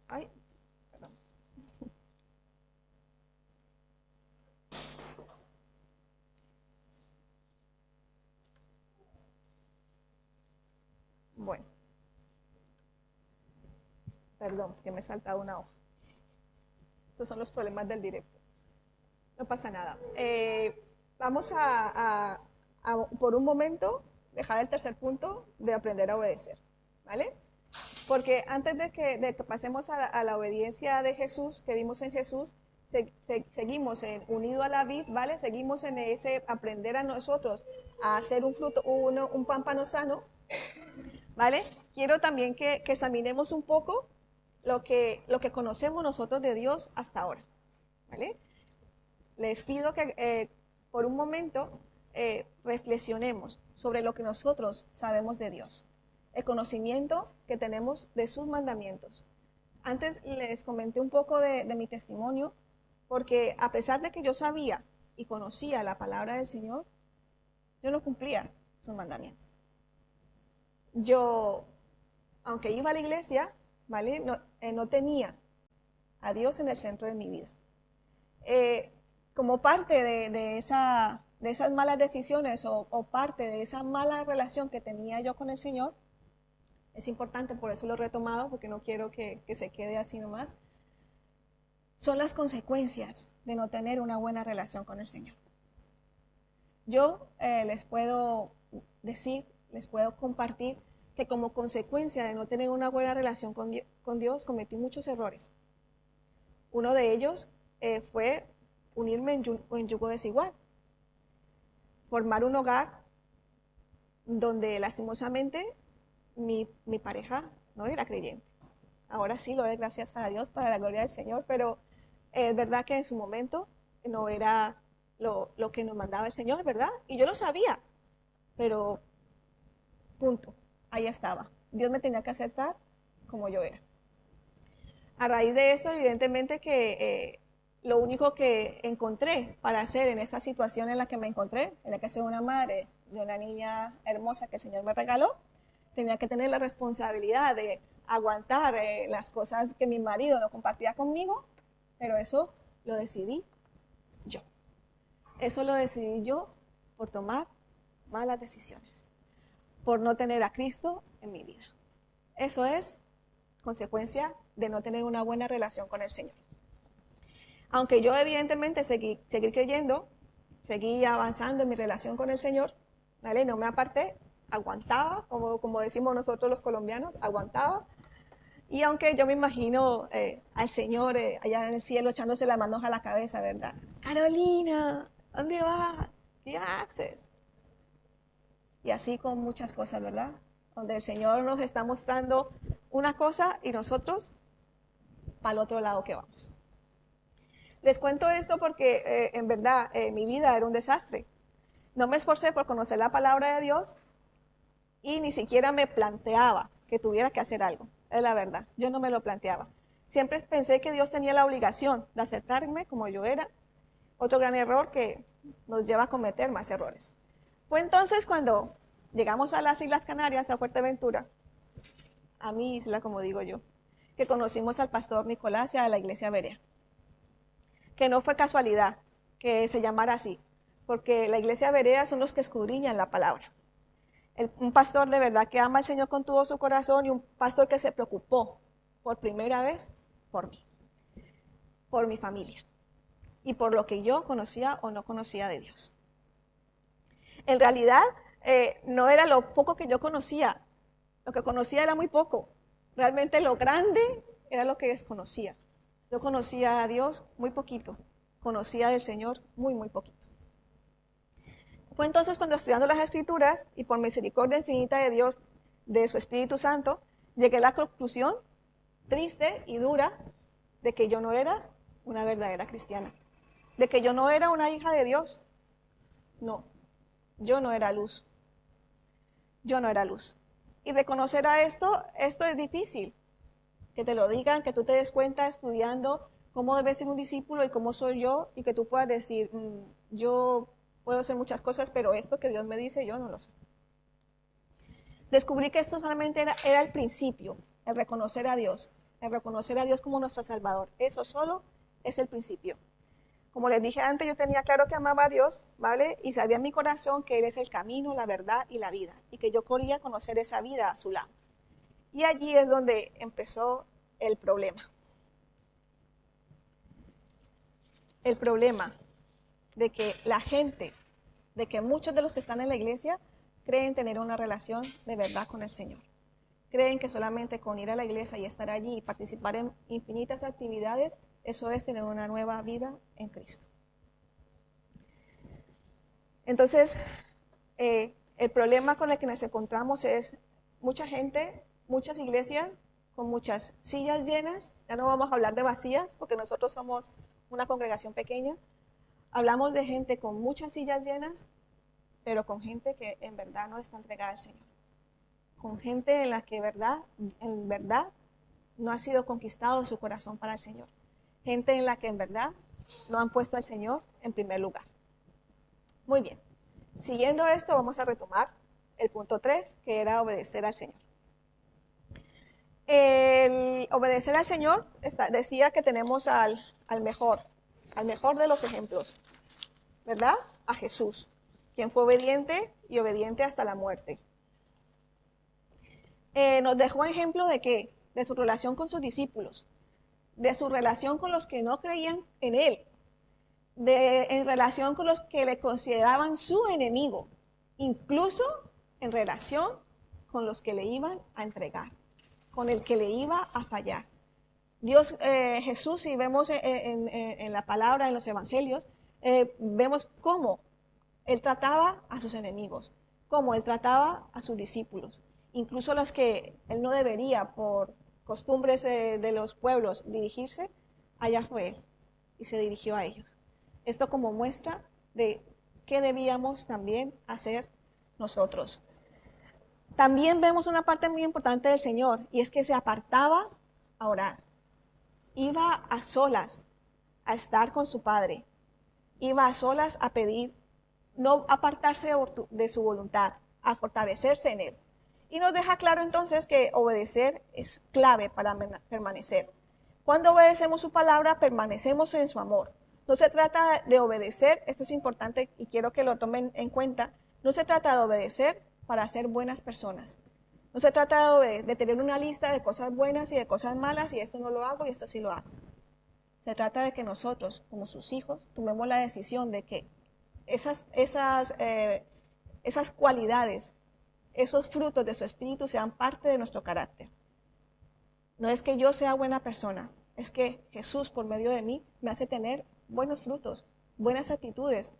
Ay, perdón. Bueno. Perdón, que me he saltado una hoja. Esos son los problemas del directo. No pasa nada. Vamos a por un momento, dejar el tercer punto de aprender a obedecer. ¿Vale? Porque antes de que pasemos a la obediencia de Jesús, que vimos en Jesús, seguimos unido a la vid, ¿vale? Seguimos en ese aprender a nosotros a hacer un fruto, un pámpano sano, ¿vale? Quiero también que examinemos un poco lo que conocemos nosotros de Dios hasta ahora, ¿vale? Les pido que por un momento reflexionemos sobre lo que nosotros sabemos de Dios, el conocimiento que tenemos de sus mandamientos. Antes les comenté un poco de mi testimonio, porque a pesar de que yo sabía y conocía la palabra del Señor, yo no cumplía sus mandamientos. Yo, aunque iba a la iglesia, ¿vale? No tenía a Dios en el centro de mi vida. Como parte de esas malas decisiones o parte de esa mala relación que tenía yo con el Señor, es importante, por eso lo he retomado, porque no quiero que se quede así nomás, son las consecuencias de no tener una buena relación con el Señor. Yo les puedo decir, les puedo compartir que como consecuencia de no tener una buena relación con Dios, cometí muchos errores. Uno de ellos fue unirme en yugo desigual, formar un hogar donde lastimosamente mi pareja no era creyente. Ahora sí lo es, gracias a Dios, para la gloria del Señor, pero es verdad que en su momento no era lo que nos mandaba el Señor, ¿verdad? Y yo lo sabía, pero punto, ahí estaba. Dios me tenía que aceptar como yo era. A raíz de esto, evidentemente que lo único que encontré para hacer en esta situación en la que me encontré, en la que soy una madre de una niña hermosa que el Señor me regaló, tenía que tener la responsabilidad de aguantar las cosas que mi marido no compartía conmigo, pero eso lo decidí yo. Eso lo decidí yo por tomar malas decisiones, por no tener a Cristo en mi vida. Eso es consecuencia de no tener una buena relación con el Señor. Aunque yo evidentemente seguí creyendo, seguí avanzando en mi relación con el Señor, ¿vale? No me aparté, aguantaba, como decimos nosotros los colombianos, aguantaba. Y aunque yo me imagino al Señor allá en el cielo echándose las manos a la cabeza, ¿verdad? Carolina, ¿dónde vas? ¿Qué haces? Y así con muchas cosas, ¿verdad? Donde el Señor nos está mostrando una cosa y nosotros para el otro lado que vamos. Les cuento esto porque en verdad mi vida era un desastre. No me esforcé por conocer la palabra de Dios y ni siquiera me planteaba que tuviera que hacer algo. Es la verdad, yo no me lo planteaba. Siempre pensé que Dios tenía la obligación de aceptarme como yo era. Otro gran error que nos lleva a cometer más errores. Fue entonces cuando llegamos a las Islas Canarias, a Fuerteventura, a mi isla, como digo yo, que conocimos al pastor Nicolás y a la iglesia Berea. Que no fue casualidad que se llamara así, porque la iglesia Berea son los que escudriñan la palabra. Un pastor de verdad que ama al Señor con todo su corazón y un pastor que se preocupó por primera vez por mí, por mi familia y por lo que yo conocía o no conocía de Dios. En realidad, no era lo poco que yo conocía, lo que conocía era muy poco. Realmente lo grande era lo que desconocía. Yo conocía a Dios muy poquito, conocía del Señor muy, muy poquito. Fue entonces cuando estudiando las Escrituras y por misericordia infinita de Dios, de su Espíritu Santo, llegué a la conclusión triste y dura de que yo no era una verdadera cristiana, de que yo no era una hija de Dios. No, yo no era luz. yo no era luz. Y reconocer a esto es difícil. Que te lo digan, que tú te des cuenta estudiando cómo debe ser un discípulo y cómo soy yo, y que tú puedas decir, yo puedo hacer muchas cosas, pero esto que Dios me dice, yo no lo sé. Descubrí que esto solamente era el principio, el reconocer a Dios como nuestro Salvador. Eso solo es el principio. Como les dije antes, yo tenía claro que amaba a Dios, ¿vale? Y sabía en mi corazón que Él es el camino, la verdad y la vida, y que yo quería conocer esa vida a su lado. Y allí es donde empezó el problema. El problema de que la gente, de que muchos de los que están en la iglesia creen tener una relación de verdad con el Señor. Creen que solamente con ir a la iglesia y estar allí y participar en infinitas actividades, eso es tener una nueva vida en Cristo. Entonces, el problema con el que nos encontramos es mucha gente, muchas iglesias con muchas sillas llenas. Ya no vamos a hablar de vacías porque nosotros somos una congregación pequeña. Hablamos de gente con muchas sillas llenas, pero con gente que en verdad no está entregada al Señor. Con gente en la que en verdad no ha sido conquistado su corazón para el Señor. Gente en la que en verdad no han puesto al Señor en primer lugar. Muy bien. Siguiendo esto, vamos a retomar el punto 3, que era obedecer al Señor. El obedecer al Señor decía que tenemos al mejor de los ejemplos, ¿verdad? A Jesús, quien fue obediente y obediente hasta la muerte. Nos dejó ejemplo de qué? De su relación con sus discípulos, de su relación con los que no creían en Él, en relación con los que le consideraban su enemigo, incluso en relación con los que le iban a entregar, con el que le iba a fallar. Dios, Jesús, si vemos en la palabra, en los evangelios, vemos cómo Él trataba a sus enemigos, cómo Él trataba a sus discípulos, incluso a los que Él no debería, por costumbres de los pueblos, dirigirse, allá fue Él y se dirigió a ellos. Esto como muestra de qué debíamos también hacer nosotros. También vemos una parte muy importante del Señor, y es que se apartaba a orar. Iba a solas a estar con su Padre. Iba a solas a pedir, no apartarse de su voluntad, a fortalecerse en Él. Y nos deja claro entonces que obedecer es clave para permanecer. Cuando obedecemos su palabra, permanecemos en su amor. No se trata de obedecer, esto es importante y quiero que lo tomen en cuenta, no se trata de obedecer para ser buenas personas. No se trata de tener una lista de cosas buenas y de cosas malas, y esto no lo hago y esto sí lo hago. Se trata de que nosotros, como sus hijos, tomemos la decisión de que esas cualidades, esos frutos de su espíritu sean parte de nuestro carácter. No es que yo sea buena persona, es que Jesús por medio de mí me hace tener buenos frutos, buenas actitudes,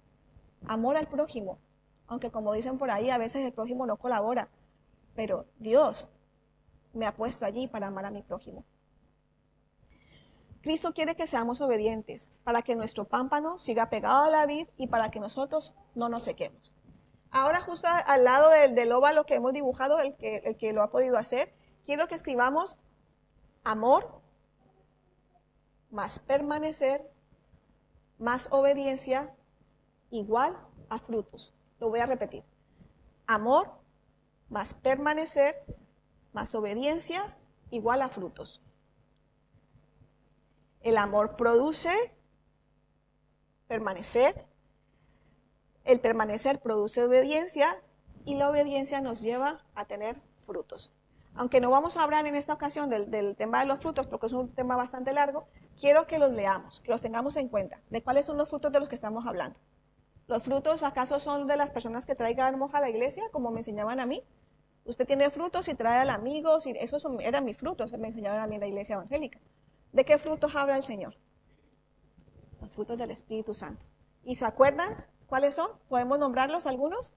amor al prójimo, aunque como dicen por ahí, a veces el prójimo no colabora, pero Dios me ha puesto allí para amar a mi prójimo. Cristo quiere que seamos obedientes, para que nuestro pámpano siga pegado a la vid y para que nosotros no nos sequemos. Ahora justo al lado del óvalo que hemos dibujado, el que lo ha podido hacer, quiero que escribamos amor más permanecer más obediencia igual a frutos. Lo voy a repetir. Amor más permanecer más obediencia igual a frutos. El amor produce permanecer, el permanecer produce obediencia y la obediencia nos lleva a tener frutos. Aunque no vamos a hablar en esta ocasión del tema de los frutos, porque es un tema bastante largo, quiero que los leamos, que los tengamos en cuenta, de cuáles son los frutos de los que estamos hablando. ¿Los frutos acaso son de las personas que traigamos a la iglesia, como me enseñaban a mí? Usted tiene frutos y trae al amigo, esos eran mis frutos, me enseñaban a mí en la iglesia evangélica. ¿De qué frutos habla el Señor? Los frutos del Espíritu Santo. ¿Y se acuerdan cuáles son? ¿Podemos nombrarlos algunos?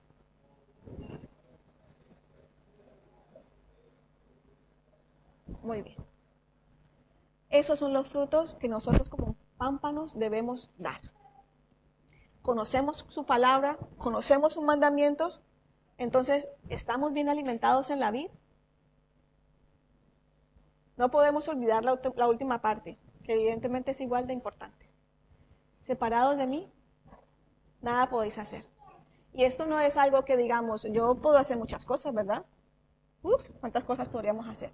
Muy bien. Esos son los frutos que nosotros como pámpanos debemos dar. Conocemos su palabra, conocemos sus mandamientos, Entonces, ¿estamos bien alimentados en la vid? No podemos olvidar la última parte, que evidentemente es igual de importante. Separados de mí, nada podéis hacer. Y esto no es algo que digamos, yo puedo hacer muchas cosas, ¿verdad? ¿Cuántas cosas podríamos hacer?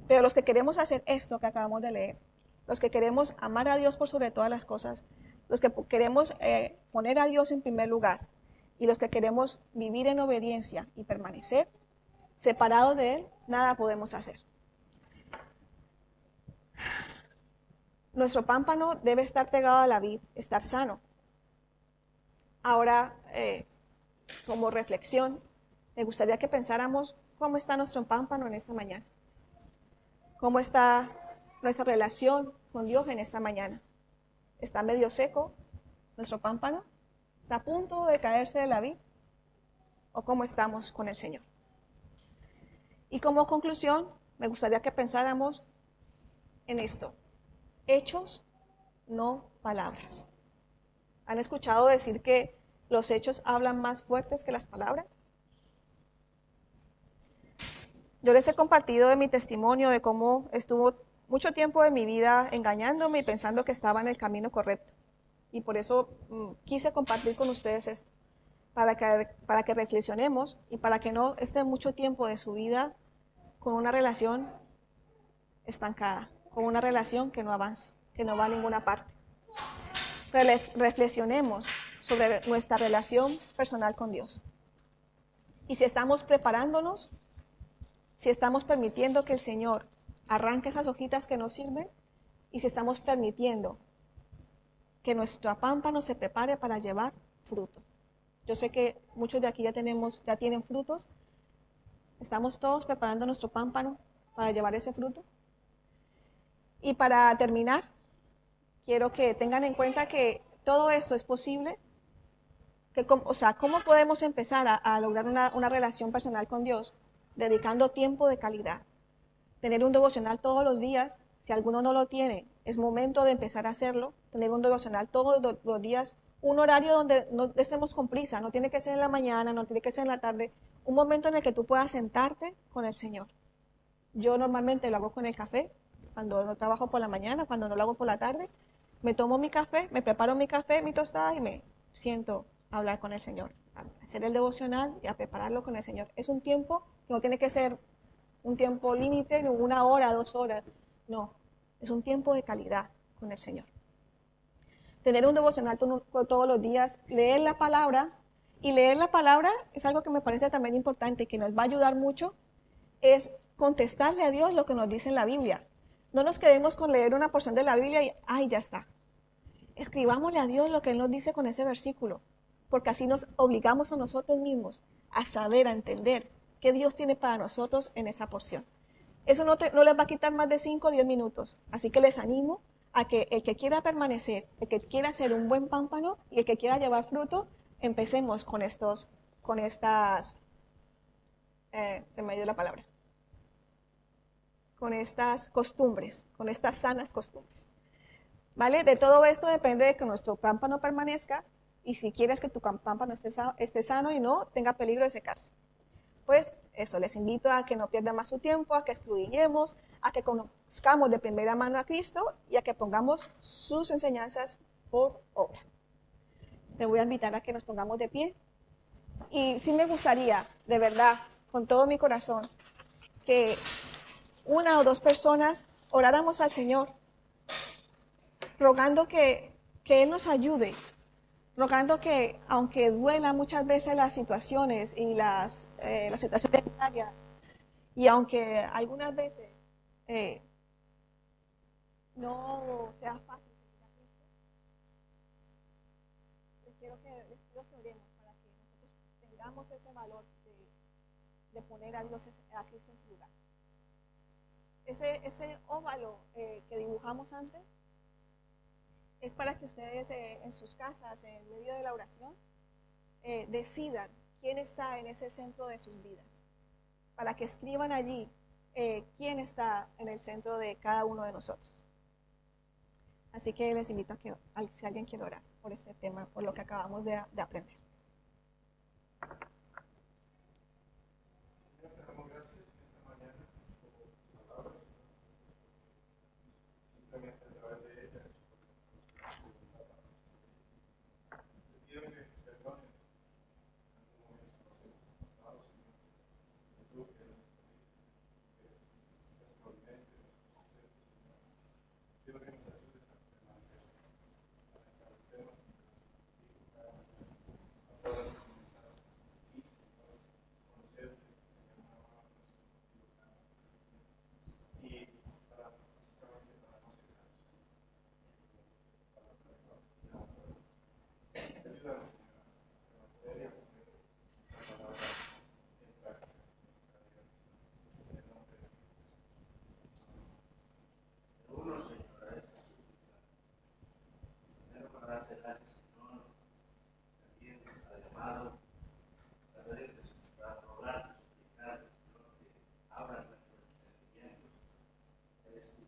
Pero los que queremos hacer esto que acabamos de leer, los que queremos amar a Dios por sobre todas las cosas, los que queremos poner a Dios en primer lugar y los que queremos vivir en obediencia y permanecer separados de Él, nada podemos hacer. Nuestro pámpano debe estar pegado a la vid, estar sano. Ahora, como reflexión, me gustaría que pensáramos cómo está nuestro pámpano en esta mañana. ¿Cómo está nuestra relación con Dios en esta mañana? ¿Está medio seco nuestro pámpano? ¿Está a punto de caerse de la vid? ¿O cómo estamos con el Señor? Y como conclusión, me gustaría que pensáramos en esto. Hechos, no palabras. ¿Han escuchado decir que los hechos hablan más fuertes que las palabras? Yo les he compartido de mi testimonio de cómo estuvo mucho tiempo de mi vida engañándome y pensando que estaba en el camino correcto. Y por eso quise compartir con ustedes esto, para que reflexionemos y para que no esté mucho tiempo de su vida con una relación estancada, con una relación que no avanza, que no va a ninguna parte. Reflexionemos sobre nuestra relación personal con Dios. Y si estamos preparándonos, si estamos permitiendo que el Señor arranque esas hojitas que nos sirven, y si estamos permitiendo que nuestro pámpano se prepare para llevar fruto. Yo sé que muchos de aquí ya tienen frutos. ¿Estamos todos preparando nuestro pámpano para llevar ese fruto? Y para terminar, quiero que tengan en cuenta que todo esto es posible. ¿Cómo podemos empezar a lograr una relación personal con Dios? Dedicando tiempo de calidad. Tener un devocional todos los días. Si alguno no lo tiene, es momento de empezar a hacerlo. Tener un devocional todos los días. Un horario donde no estemos con prisa. No tiene que ser en la mañana, no tiene que ser en la tarde. Un momento en el que tú puedas sentarte con el Señor. Yo normalmente lo hago con el café. Cuando no trabajo por la mañana, cuando no lo hago por la tarde. Me tomo mi café, me preparo mi café, mi tostada y me siento a hablar con el Señor. A hacer el devocional y a prepararlo con el Señor. Es un tiempo que no tiene que ser un tiempo límite, ni 1 hora, 2 horas. No, es un tiempo de calidad con el Señor. Tener un devocional todos los días, leer la palabra, y leer la palabra es algo que me parece también importante y que nos va a ayudar mucho, es contestarle a Dios lo que nos dice en la Biblia. No nos quedemos con leer una porción de la Biblia y ¡ay, ya está! Escribámosle a Dios lo que Él nos dice con ese versículo, porque así nos obligamos a nosotros mismos a saber, a entender qué Dios tiene para nosotros en esa porción. Eso no les va a quitar más de 5 o 10 minutos, así que les animo a que el que quiera permanecer, el que quiera hacer un buen pámpano y el que quiera llevar fruto, empecemos con estas, se me dio la palabra, con estas costumbres, con estas sanas costumbres. ¿Vale? De todo esto depende de que nuestro pámpano permanezca y si quieres que tu pámpano esté sano y no tenga peligro de secarse. Pues eso, les invito a que no pierdan más su tiempo, a que estudiemos, a que conozcamos de primera mano a Cristo y a que pongamos sus enseñanzas por obra. Te voy a invitar a que nos pongamos de pie. Y sí me gustaría, de verdad, con todo mi corazón, que 1 o 2 personas oráramos al Señor, rogando que Él nos ayude, rogando que, aunque duela muchas veces las situaciones y las situaciones diarias, y aunque algunas veces no sea fácil seguir a Cristo, les pido que oremos para que nosotros tengamos ese valor de poner a Dios, a Cristo en su lugar. Ese óvalo que dibujamos antes es para que ustedes en sus casas, en medio de la oración, decidan quién está en ese centro de sus vidas, para que escriban allí quién está en el centro de cada uno de nosotros. Así que les invito a que, si alguien quiere orar por este tema, por lo que acabamos de aprender.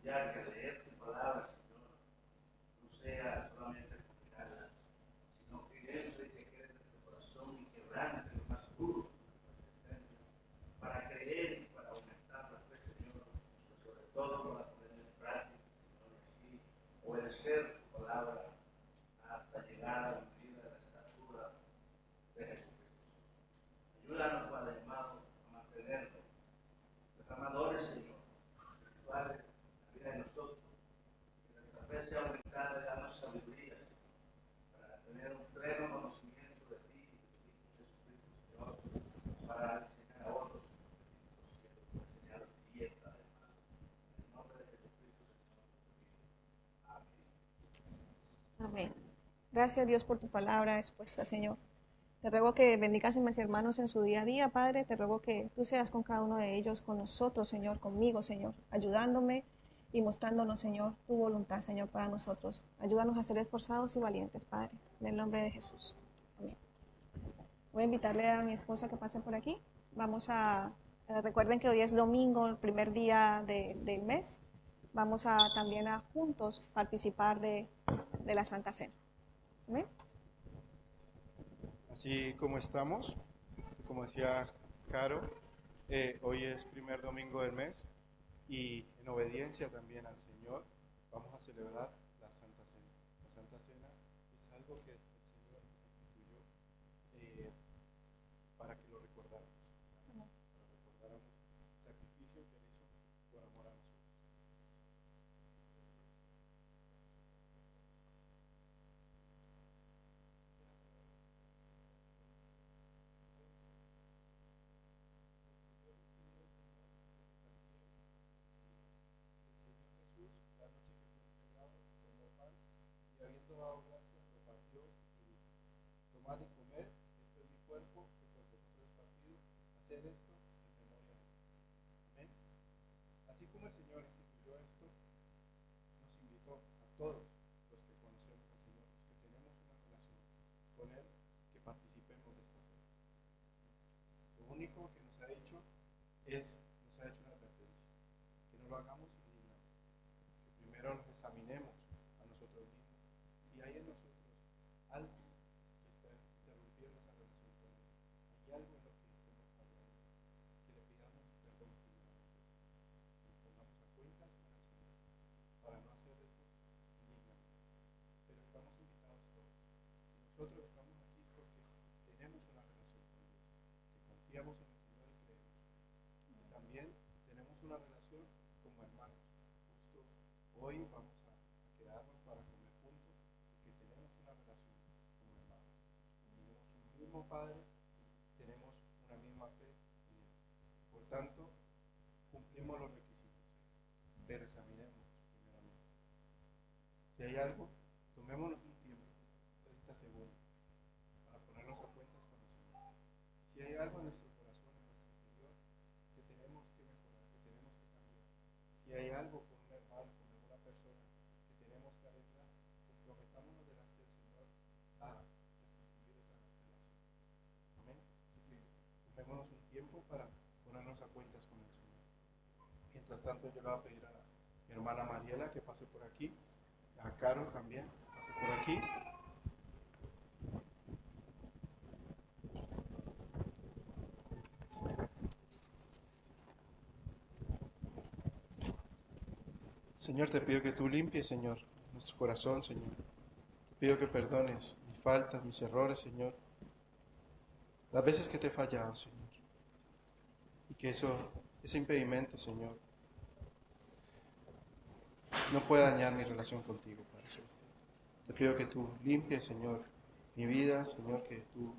estudiar, que leer tu palabra, Señor, no sea solamente escucharla, sino que entre y se quede en tu corazón y quebrante lo más duro para creer y para aumentar la fe, Señor, pero sobre todo para poner en práctica, Señor, y así obedecer tu palabra hasta llegar a la medida de la estatura de Jesucristo. Ayúdanos, Padre amado, a mantenernos derramadores, Señor, espirituales, la vida de nosotros, que nuestra fe sea aumentada y danos sabiduría, Señor, para tener un pleno conocimiento de ti y de tu Hijo Jesucristo, Señor, para enseñar a otros, para enseñar dieta, además. En el nombre de Jesucristo, Señor. Amén. Amén. Gracias, Dios, por tu palabra expuesta, Señor. Te ruego que bendigas a mis hermanos en su día a día, Padre. Te ruego que tú seas con cada uno de ellos, con nosotros, Señor, conmigo, Señor, ayudándome y mostrándonos, Señor, tu voluntad, Señor, para nosotros. Ayúdanos a ser esforzados y valientes, Padre, en el nombre de Jesús. Amén. Voy a invitarle a mi esposo a que pase por aquí. Recuerden que hoy es domingo, el primer día del mes. Vamos a también a juntos participar de la Santa Cena. ¿Amén? Así como estamos, como decía Caro, hoy es primer domingo del mes y en obediencia también al Señor vamos a celebrar la Santa Cena. La Santa Cena es algo que el Señor instituyó para que lo recordáramos, para que recordáramos el sacrificio que Él hizo por amor a nosotros. La noche que fue entregado, tomó pan y habiendo dado gracias, lo partió y dijo: tomad y comed, esto es mi cuerpo, que por vosotros es partido, haced esto en memoria de mí. Amén. Así como el Señor instituyó esto, nos invitó a todos los que conocemos al Señor, los que tenemos una relación con Él, que participemos de esta cena. Lo único que nos ha hecho nos ha hecho una advertencia, que no lo hagamos indignamente, que primero nos examinemos a nosotros mismos, si hay en nosotros algo que está interrumpiendo esa relación con Él, hay algo en lo que estemos fallando, que le pidamos perdón primeramente, que nos pongamos a cuentas con el Señor, para no hacer esto indignamente. Pero estamos invitados todos. Si nosotros estamos aquí es porque tenemos una relación con Dios, que confiamos en el Señor y creemos. Y también tenemos una relación como hermanos. Justo hoy vamos a quedarnos para comer juntos, porque tenemos una relación como hermanos. Tenemos un mismo Padre, tenemos una misma fe en Él. Por tanto, cumplimos los requisitos, pero examinemos primeramente. Si hay algo, tomémonos un tiempo, 30 segundos, para ponernos a cuentas con el Señor. Si hay algo en nuestro corazón, en nuestro interior, que tenemos que mejorar, que tenemos que cambiar. Si hay algo con un hermano, con alguna persona que tenemos que arreglar, comprometámonos delante del Señor a restituir esa relación. Amén. Así que tomémonos un tiempo para ponernos a cuentas con el Señor. Mientras tanto, yo le voy a pedir a mi hermana Mariela que pase por aquí, a Caro también, pase por aquí. Señor, te pido que tú limpies, Señor, nuestro corazón, Señor. Te pido que perdones mis faltas, mis errores, Señor. Las veces que te he fallado, Señor. Y que ese impedimento, Señor, no pueda dañar mi relación contigo, Padre Celestial. Te pido que tú limpies, Señor, mi vida, Señor, que tú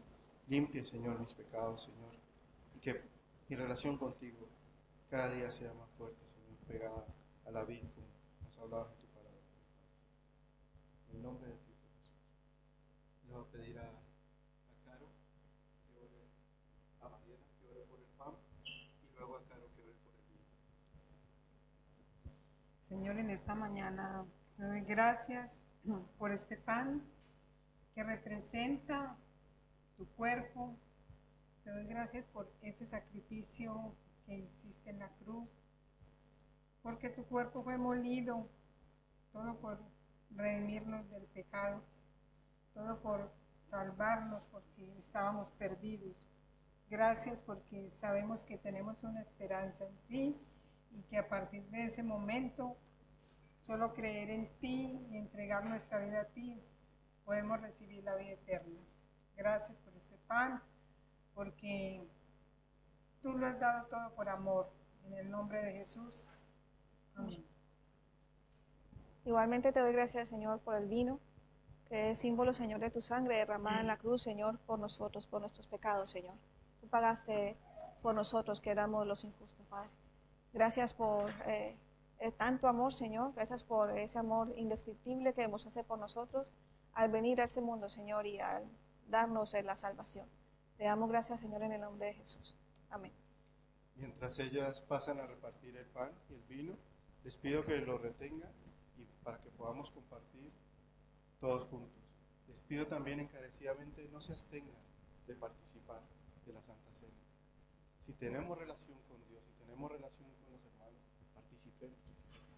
limpies, Señor, mis pecados, Señor. Y que mi relación contigo cada día sea más fuerte, Señor, pegada a la vida, como nos hablabas en tu palabra, Padre Celestial. En el nombre de tu Hijo Jesús. Le voy a pedir a Caro que ore, a Mariela que ore por el pan, y luego a Caro que ore por el vino. Señor, en esta mañana te doy gracias por este pan que representa tu cuerpo. Te doy gracias por ese sacrificio que hiciste en la cruz. porque tu cuerpo fue molido, todo por redimirnos del pecado, todo por salvarnos porque estábamos perdidos. Gracias porque sabemos que tenemos una esperanza en ti y que a partir de ese momento, solo creer en ti y entregar nuestra vida a ti, podemos recibir la vida eterna. Gracias por ese pan, porque tú lo has dado todo por amor. En el nombre de Jesús. Amén. Igualmente te doy gracias, Señor, por el vino, que es símbolo, Señor, de tu sangre derramada en la cruz, Señor, por nosotros, por nuestros pecados, Señor. Tú pagaste por nosotros, que éramos los injustos, Padre. Gracias por tanto amor, Señor. Gracias por ese amor indescriptible que demostraste por nosotros al venir a este mundo, Señor, y al darnos la salvación. Te damos gracias, Señor, en el nombre de Jesús. Amén. Mientras ellas pasan a repartir el pan y el vino, les pido que lo retengan y para que podamos compartir todos juntos. Les pido también encarecidamente no se abstengan de participar de la Santa Cena. Si tenemos relación con Dios, si tenemos relación con los hermanos, participemos.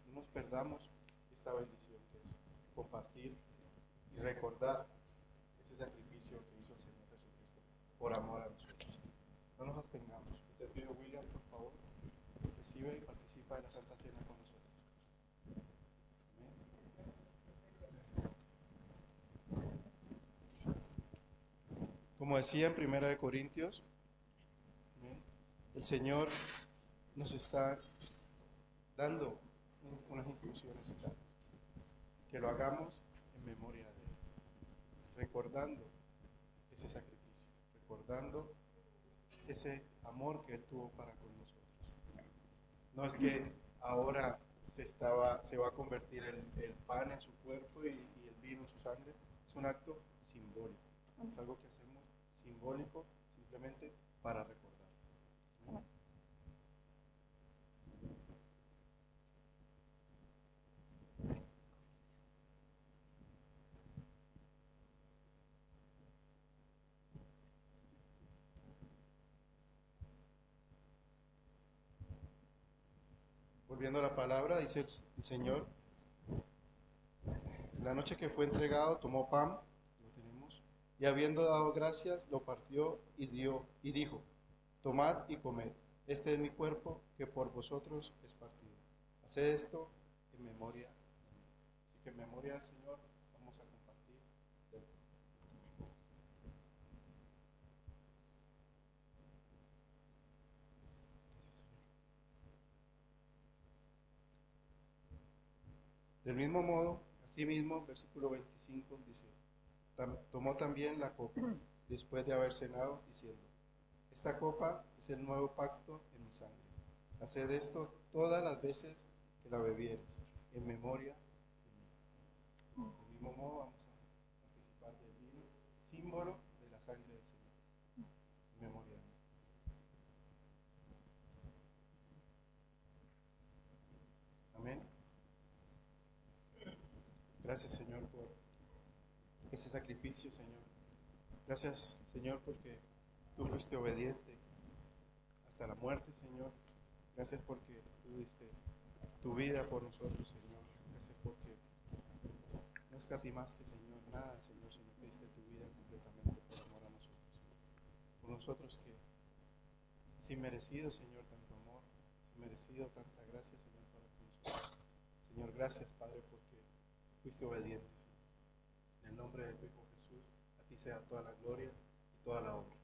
No nos perdamos esta bendición que es compartir y recordar ese sacrificio que hizo el Señor Jesucristo por amor a nosotros. No nos abstengamos. Te pido, William, por favor, recibe y participa de la Santa Cena con nosotros. Amén. Como decía en 1 Corintios, el Señor nos está dando unas instrucciones claras. Que lo hagamos en memoria de Él, recordando ese sacrificio, recordando ese amor que Él tuvo para con nosotros. No es que ahora se va a convertir el pan en su cuerpo y el vino en su sangre, es un acto simbólico, es algo que hacemos simbólico simplemente para recordar. Volviendo a la palabra, dice el Señor, la noche que fue entregado, tomó pan, lo tenemos, y habiendo dado gracias, lo partió y dijo, tomad y comed, este es mi cuerpo que por vosotros es partido. Haced esto en memoria de mí. Así que en memoria del Señor vamos a compartir del pan. Del mismo modo, asimismo, versículo 25 dice, tomó también la copa, después de haber cenado, diciendo, esta copa es el nuevo pacto en mi sangre. Haced esto todas las veces que la bebieres, en memoria de mí. Del mismo modo, vamos a participar del vino, símbolo de la sangre del Señor, en memoria de mí. Amén. Gracias, Señor, por ese sacrificio, Señor. Gracias, Señor, porque tú fuiste obediente hasta la muerte, Señor. Gracias porque tú diste tu vida por nosotros, Señor. Gracias porque no escatimaste, Señor, nada, Señor, sino que diste tu vida completamente por amor a nosotros, Señor. Por nosotros que, sin merecido, Señor, tanto amor, sin merecido tanta gracia, Señor, para con nosotros. Señor, gracias, Padre, porque fuiste obediente, Señor. En el nombre de tu Hijo Jesús, a ti sea toda la gloria y toda la honra.